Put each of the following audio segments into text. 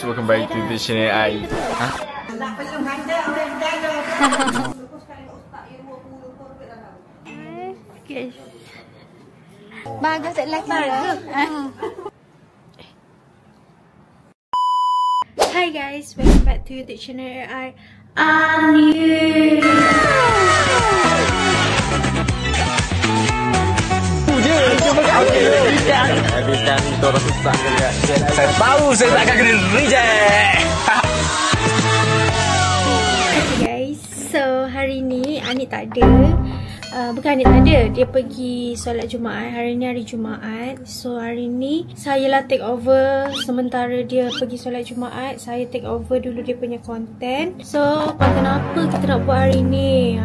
guys, welcome back to the channel I. Guys, bagus tak lelaki dia. Hi guys, welcome back to YouTube channel I. Habis kan kita orang susah kali. Saya tahu saya tak akan kena reject. Okay guys, so hari ni Anik tak ada. Bukan Anik tak ada, dia pergi solat Jumaat. Hari ni hari Jumaat. So hari ni saya lah take over. Sementara dia pergi solat Jumaat, saya take over dulu dia punya konten. So konten apa kita nak buat hari ni?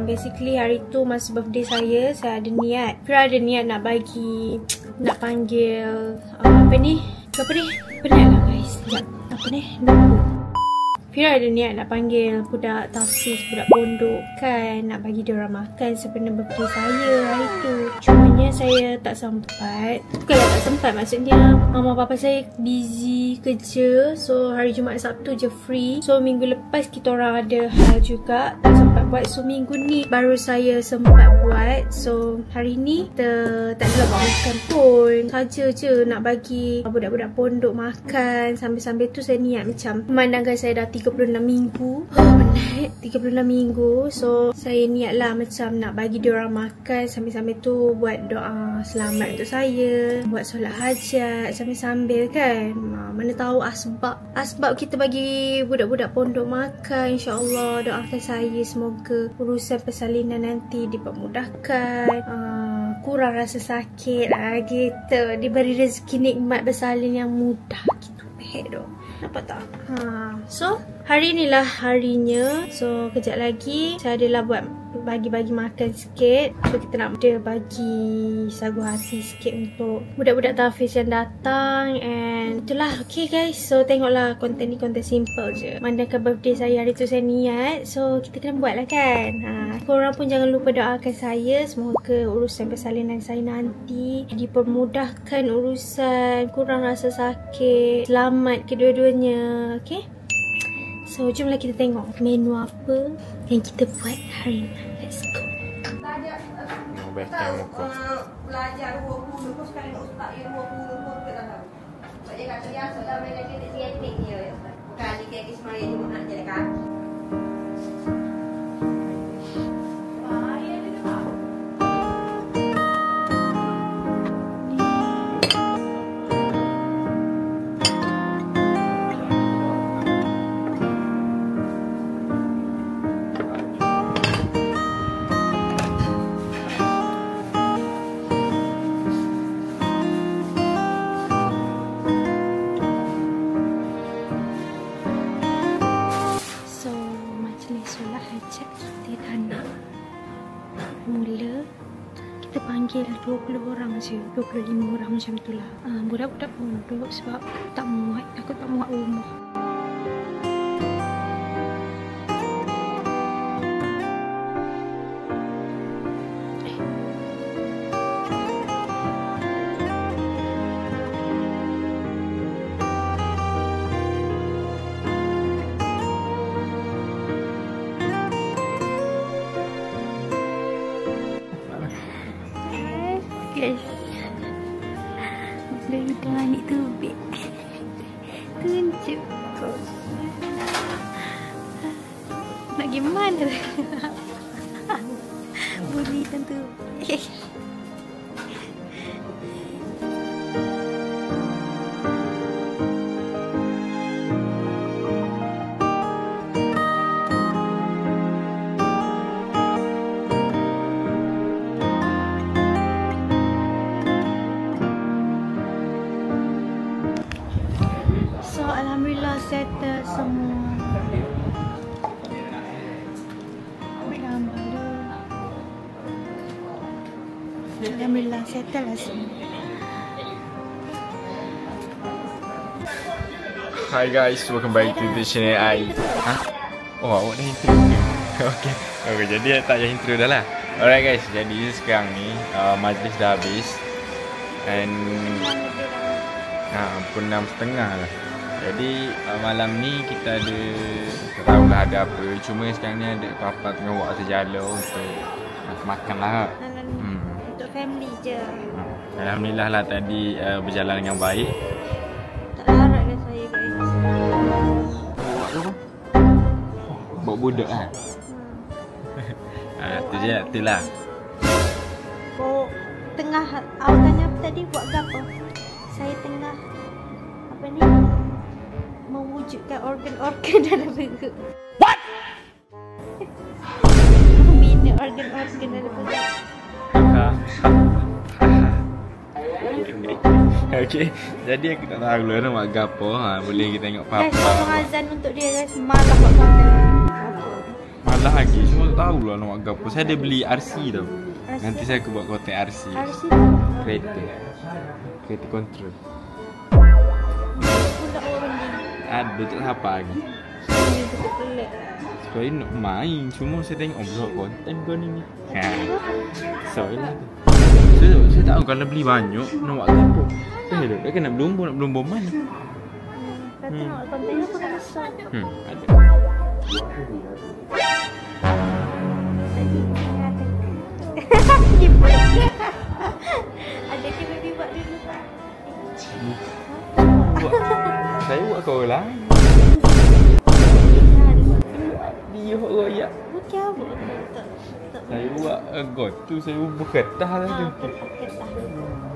Basically hari tu masa birthday saya ada niat. Kira ada niat nak bagi, nak panggil apa ni? Penat lah guys. Sekejap. Apa ni? Lupa. Fira ada niat nak panggil budak tafsir, budak pondok kan, nak bagi diorang makan sebenarnya birthday saya hari tu. Cumanya saya tak sempat. Bukanlah tak sempat, maksudnya mama papa saya busy kerja. So hari Jumaat Sabtu je free. So minggu lepas kita orang ada hal juga, tak sempat buat. So minggu ni baru saya sempat buat. So hari ni kita tak ada buat makan pun, saja je nak bagi budak-budak pondok makan. Sambil-sambil tu saya niat macam memandangkan saya dah 36 minggu. Penat 36 minggu. So saya niat lah macam nak bagi diorang makan, sambil-sambil tu buat doa selamat untuk saya, buat solat hajat sambil-sambil kan. Mana tahu asbab kita bagi budak-budak pondok makan. InsyaAllah doakan saya semoga urusan persalinan nanti dipermudahkan, kurang rasa sakit gitu, diberi rezeki nikmat bersalin yang mudah gitu. Nampak tak? So hari inilah harinya. So kejap lagi saya adalah buat bagi-bagi makan sikit. So kita nak bagi sagu hati sikit untuk budak-budak tahfiz yang datang. And itulah. Okay guys, so tengoklah konten ni konten simple je. Mandangkan birthday saya hari tu saya niat, so kita kena buat lah kan. Korang pun jangan lupa doakan saya, semoga urusan persalinan saya nanti dipermudahkan urusan, kurang rasa sakit, selamat kedua-duanya. Okay, so jomlah kita tengok menu apa yang kita buat hari ni. Let's go. Belajar 20 lepas sekali nak ustaz yang 20 pun tak tahu. Sebab dia kata dia sudah main lagi teknik dia. Bukan dia kata semua yang nak jalan kaki. Mula kita panggil 20 orang je, 25 orang macam tu lah. Budak-budak pondok sebab tak muat, takut tak muat rumah. Guys, dari Anik tu tunjuk nak gimana boleh tentu. Alhamdulillah settle semua. Ambil gambar dulu. Alhamdulillah settle lah semua. Hi guys, welcome back to the channel I. Oh, awak dah intro. Okay, jadi tak payah intro dah lah. Alright guys, jadi sekarang ni majlis dah habis. And pukul 6.30 lah. Jadi malam ni kita ada, tak tahulah ada apa. Cuma sekarang ni ada papa tengah buat terjala untuk makan lah. Untuk family je. Alhamdulillah lah tadi berjalan dengan baik. Tak larat dah saya guys. Buat apa? Buat budak kan? Tu je, tu lah. Oh, tengah awak tanya apa tadi? Buat apa? Saya tengah apa ni? Mewujudkan organ-organ dalam perut. What? Membina organ-organ dalam perut. Okay, jadi aku tak tahu lah nak buat gapo. Boleh kita tengok papa. Guys, tolong azan untuk dia guys. Malah buat konten. Malah lagi, semua tak tahu lah nak buat gapo. Saya ada beli RC tau. RC? Nanti saya aku buat konten RC. RC Kereta control. pula orang ni. Ada tak apa lagi. Ini betul pelik. Saya nak main, cuma saya tengok buat konten kau ni. Sorry lah. Saya tahu kalau beli banyak nak buat gapo. Saya dah kena berlumbur mana. Kata nak buat konten apa kan besar. Ada. Ada ke baby buat dulu? Saya buat kau lah. Dia royak. Bukan apa? Saya buat got tu saya ubah ketah lah tu. Ketah.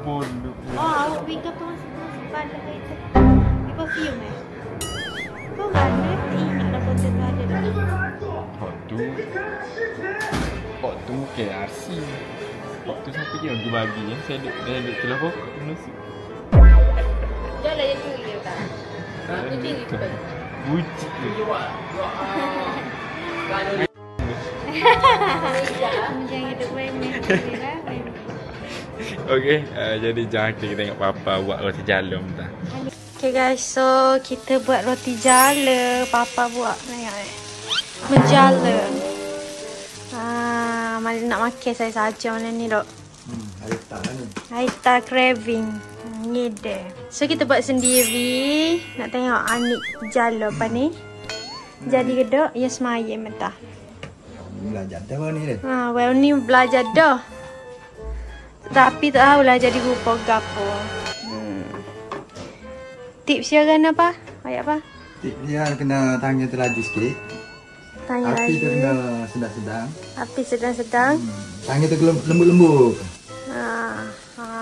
Bodoh. Oh, awak beli apa masuk bandar itu? Di perfume eh? Kau mana? Ingat dah konten tu ada dah. Hot tu KRC. Hot tu siapa je yang bagi ya. Saya duduk telah pokok nasi. Dah lah yang curi dia tak? Kucing ni pun. Bucik tu. Jangan hidup remeh. Okay, jadi jangan kita tengok papa buat roti jalam dah. Okay guys, so kita buat roti jala. Papa buat tengok eh. Menjala. Mari nak makan saya saja mana ni dok. Haita ni. Haita craving. Ni dia. So kita buat sendiri. Nak tengok Anik jala apa ni. Jadi ke dok? Ya semaya mentah. Belajar dah ni dia. Well ni belajar dah. Tapi tak tahulah jadi rupa gapo. Tips dia kan apa? Ayat apa? Tip dia kena tangan terlaju sikit. Tanya Api lagi. tu kena sedang-sedang. Api sedang-sedang. Tangan tu lembut-lembut.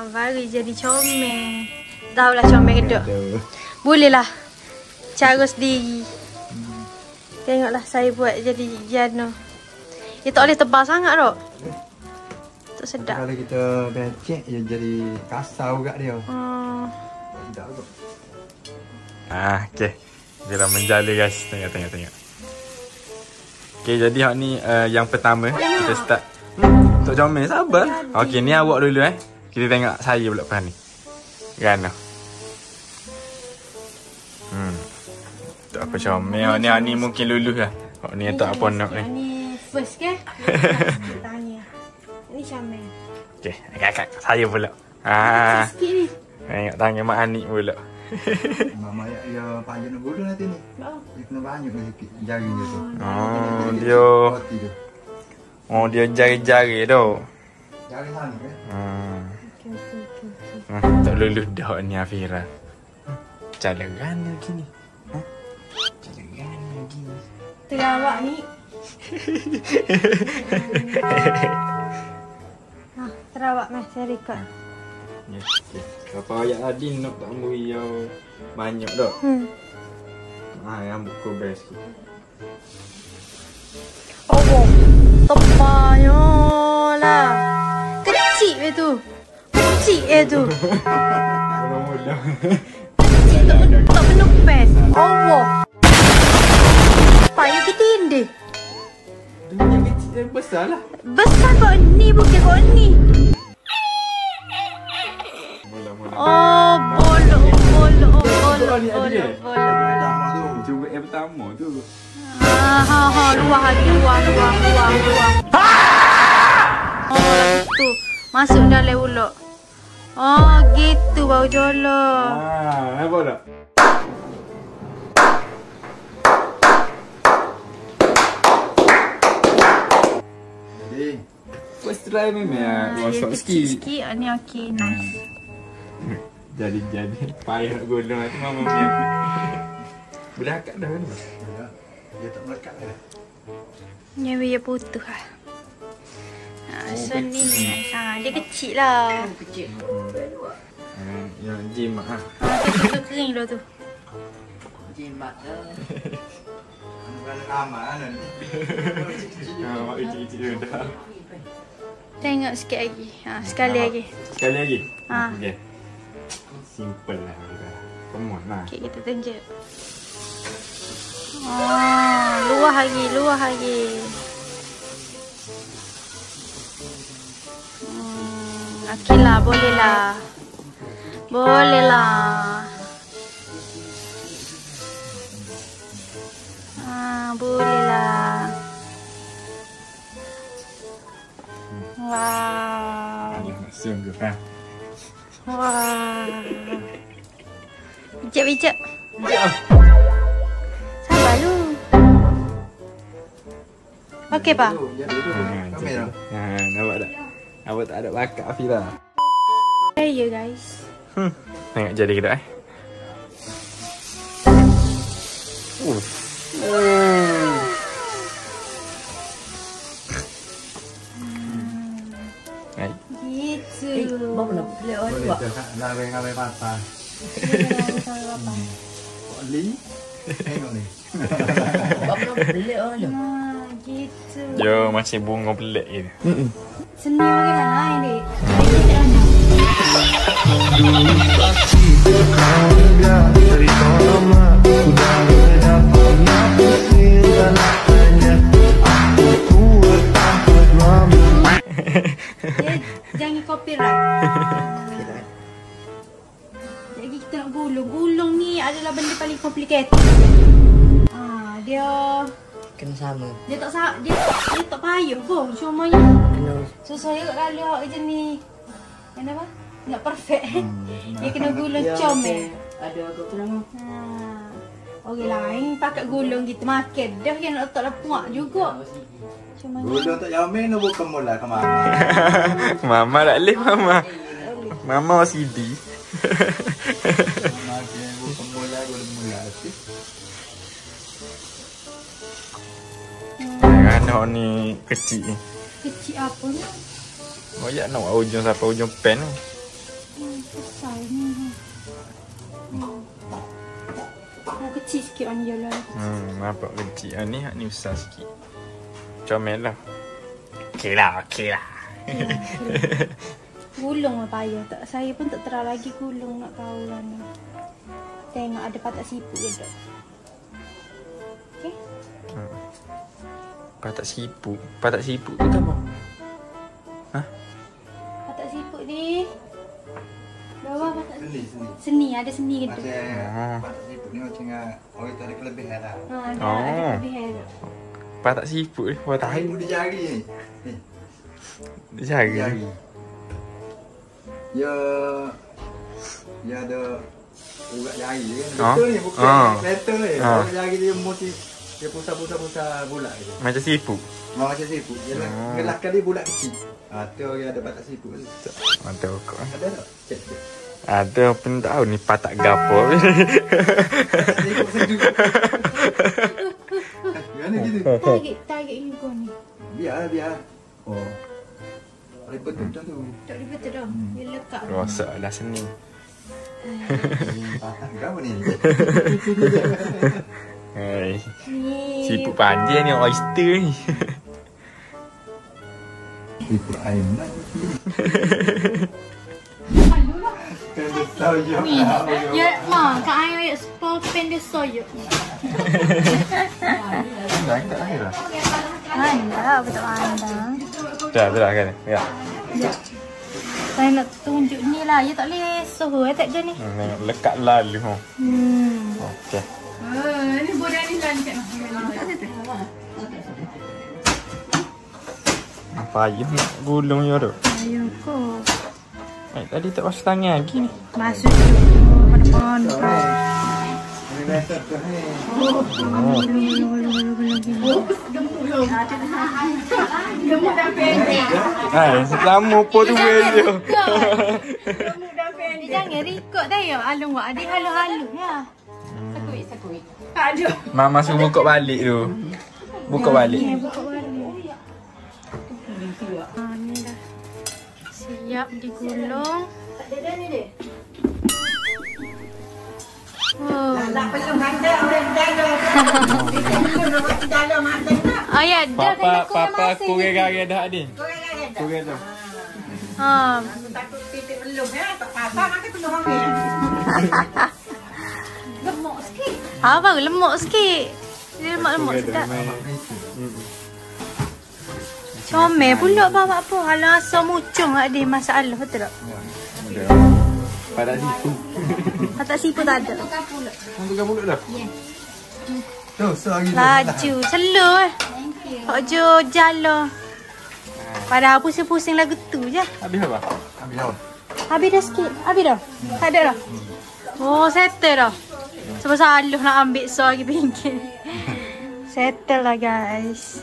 Baru jadi comel. Tahulah comel ke dok? Tu. Bolehlah. Cara sendiri. Tengoklah saya buat jadi jano. Dia tak boleh tebal sangat dok. Tak sedap. Kalau kita becek dia jadi kasar juga dia. Sedap kot. Okay. Dia dah menjala guys. Tengok. Okay, jadi hak ni yang pertama kita start. Tok comel sabar. Okay, ni awak dulu Kita tengok saya pula lepas ni. Kan? Tak apa comel. Ni mungkin lulus lah. Hak ni tak apa nak ni. Ni first ke? Tanya. Ini comel. Okay, kakak saya pula. Sikit ni. Tengok tangan Mak Anik pula. Mama ya panjang nak bodoh nanti ni. Dia kena banyak sikit jari dia tu. Dia. Roti tu. Dia jari-jari tu. Jari sana ke? Tak lulus dah ni Afira. Calangan lagi ni. Calangan lagi. Terawak ni. Terawak mas, saya record. Ya, okey. Apa ayat tadi nak tak ambil yang banyak dah. Yang buku best. Oh, tepanya lah. Kecil tu. Kecil tu. Mula-mula. Kecil tak penuh pen. Allah. Payah kita ini. Yang kecil yang besar lah. Besar kau ni bukan kau ni. Mula-mula. Oh, bolok. Pertama tu. Cuba yang pertama tu. Luah. Oh, gitu. Masuk dalam ulok. Oh, gitu bau jolok. Nampak tak? try memang rosak sikit. Sikit. Ni okey. Nice. Jadi payah nak gulung tu mama punya. Boleh akak dah kan? Dia tak melekat dah. Ni biar putus lah. So ni dia kecil lah. Yang jimat ah. Tu kering dah tu. Jimat dah. Bukan aman kan. Mak kecil-kecil dah. Tengok sikit lagi. Sekali lagi. Sekali lagi? Ha. Okey. Simple lah. Come on lah. Okay, kita tunjuk. Luah lagi. Okey lah, boleh lah. Boleh lah. Wow. Sungguh kan? Wah. Bijak. Sabar lu. Okey, Pak. Kamera. Nampak tak? Awak tak ada bakat Afira. Ya, guys. Tengok jadi ke tak Gitu. Mana boleh orang Boleh tu kan. Lawe patah. Oli. Tengok ni. Mana boleh orang. Gitu. Yo, macam bunga pelik je. Seni orang lah ini. Jangan copyright. Jadi kita nak gulung. Gulung ni adalah benda paling complicated. Dia Kena sama. dia tak payah pun. Cumanya Kena susah juga kali awak kerja ni. Kenapa? Nak perfect. Dia kena gulung comel. ada aku tu nama. Orang lain pakai gulung gitu makan. Dah kan nak letak puak juga. Cuma Gulung tak jamin nak buka mula ke mama. Mama tak boleh Mama. Mama OCD. Mama kena buka mula tu. Anak ni kecil ni. kecil apa ni? Oh ya nak ujung sampai ujung pen tu. Besar ni. Kecil sikit on dia lah. Nampak kecil. Ni besar sikit. Comel lah. Okey lah. Gulung lah payah. Saya pun tak terang lagi gulung nak tahu lah ni. Tengok ada patak siput ke tak? Okey. Patak siput tu apa? Ha? Patak siput ni. Bawah patak Seni. seni. Ada seni gitu. Macam patak siput ni macam orang tu ada kelebihan lah. Ada kelebihan. Patak siput ni. Wah tahu. Siput dia jari ni. Dia jari. Dia ada urat jari dia kan. Ah. Betul ni bukan letter ni. Ah. Urat jari dia mesti dia pusat bulat je. Macam siput. Macam siput. Dia gelas kali bulat kecil. Tu orang ada patak siput. Mantap kau. Ada tak? Cek. Ada pun tahu ni patak gapo. Patak siput sejuk. Gimana gitu? Tarik juga ni. Biar. Oh. Ribet macam tu. Tak ribet tu dah. Dia lekat. Rosak lah seni. Patak berapa ni? Hai. Ni. Siput panjang ni oyster ni. Siput air nak. Ni. Ya, Kak Ayu ya sport pen dia soyok. Dah tak air lah. Anda betul anda. Dah kan. Ya. Saya nak tunjuk ni lah. Ya tak boleh suhu tak je ni. Lekat lalu. Okey. Ni bodoh ni lanjut. Payah nak gulung je tu. Ayo ko. Tadi tak basuh tangan lagi ni. Masuk pada pondok. method tu ni. Gemuk dan pendek. Lama pun tu dia. Dia jangan rekod dah ya. Alung buat adik halu-halu ya. Sakui. Aduh. Mama suruh buka balik tu. Buka balik. Buka balik. Ni dah siap digulung. Oh. Tak perlu manda orang dalam. Dalam manda tak. Oh ya, dah kena Papa aku gaya dah ni. Korang Kurang tu. Ha. takut titik belum ya. Tak apa makan penuh orang. Gemuk sikit. Ha baru lemuk sikit. Dia lemak-lemak sedap. Comel pula bawa apa. Halang asam mucung ada masalah betul tak? Pada situ. Tak sipu tak ada. Buka mulut dah. Tu, so lagi. Laju, slow eh. Hok jo jalo. Padahal pusing-pusing lagu tu je. Habis apa? Habis dah. Habis dah sikit. Habis dah. Tak ada dah. Oh, settle dah. Sebab saluh nak ambil so lagi pinggir. Settle lah guys.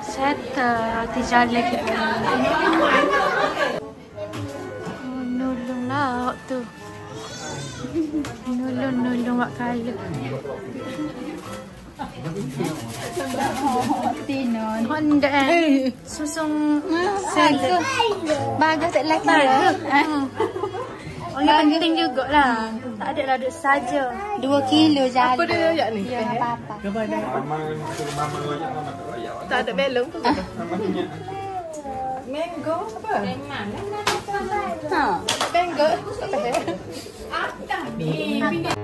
Settle. Hati jalan kita. Oh, nolong lah hok tu. Nolong mak kaya. Tinon. Honda susung salad. Bagus tak lelaki ya? Orang penting jugalah. Tak ada lah duduk saja. 2 kilo jalan. Apa dia royak ni? Ya, apa-apa. Mama royak mama tak royak. Tak ada belong tu. Mama ingat. Mango apa? Ha. Mango. Tak tahu.